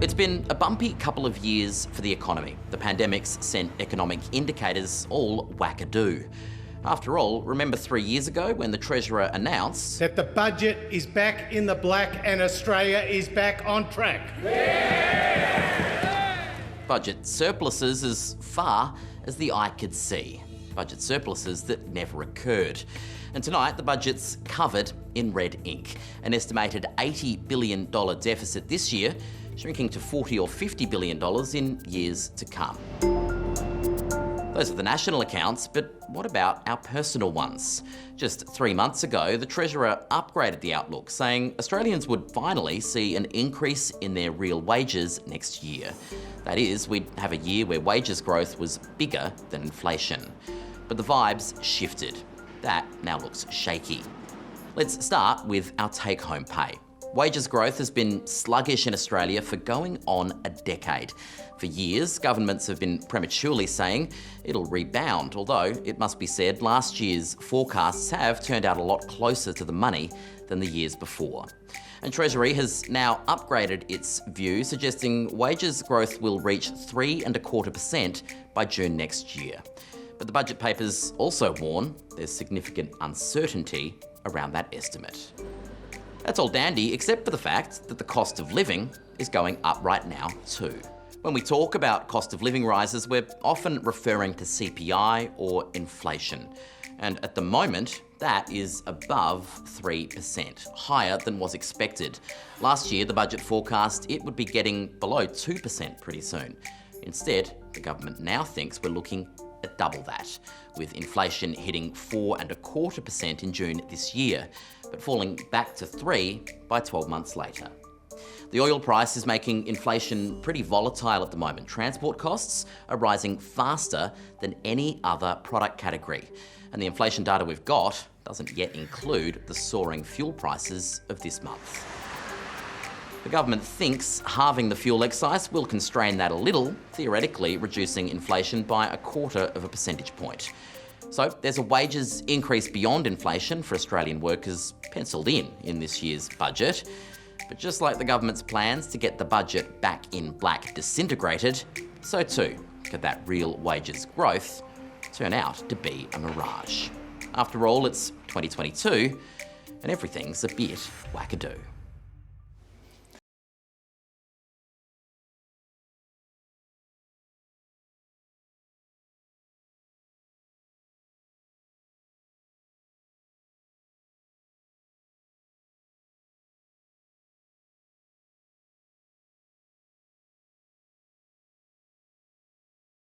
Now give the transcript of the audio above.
It's been a bumpy couple of years for the economy. The pandemic's sent economic indicators all wackadoo. After all, remember 3 years ago when the Treasurer announced that the budget is back in the black and Australia is back on track. Budget surpluses as far as the eye could see. Budget surpluses that never occurred. And tonight, the budget's covered in red ink. An estimated $80 billion deficit this year, shrinking to $40 or $50 billion in years to come. Those are the national accounts, but what about our personal ones? Just 3 months ago, the Treasurer upgraded the outlook, saying Australians would finally see an increase in their real wages next year. That is, we'd have a year where wages growth was bigger than inflation. But the vibes shifted. That now looks shaky. Let's start with our take-home pay. Wages growth has been sluggish in Australia for going on a decade. For years, governments have been prematurely saying it'll rebound, although it must be said last year's forecasts have turned out a lot closer to the money than the years before. And Treasury has now upgraded its view, suggesting wages growth will reach 3.25% by June next year. But the budget papers also warn there's significant uncertainty around that estimate. That's all dandy, except for the fact that the cost of living is going up right now too. When we talk about cost of living rises, we're often referring to CPI or inflation. And at the moment, that is above 3%, higher than was expected. Last year, the budget forecast it would be getting below 2% pretty soon. Instead, the government now thinks we're looking at double that, with inflation hitting 4.25% in June this year, but falling back to 3% by 12 months later. The oil price is making inflation pretty volatile at the moment. Transport costs are rising faster than any other product category, and the inflation data we've got doesn't yet include the soaring fuel prices of this month. The government thinks halving the fuel excise will constrain that a little, theoretically reducing inflation by 0.25 percentage point. So there's a wages increase beyond inflation for Australian workers penciled in this year's budget. But just like the government's plans to get the budget back in black disintegrated, so too could that real wages growth turn out to be a mirage. After all, it's 2022 and everything's a bit wackadoo.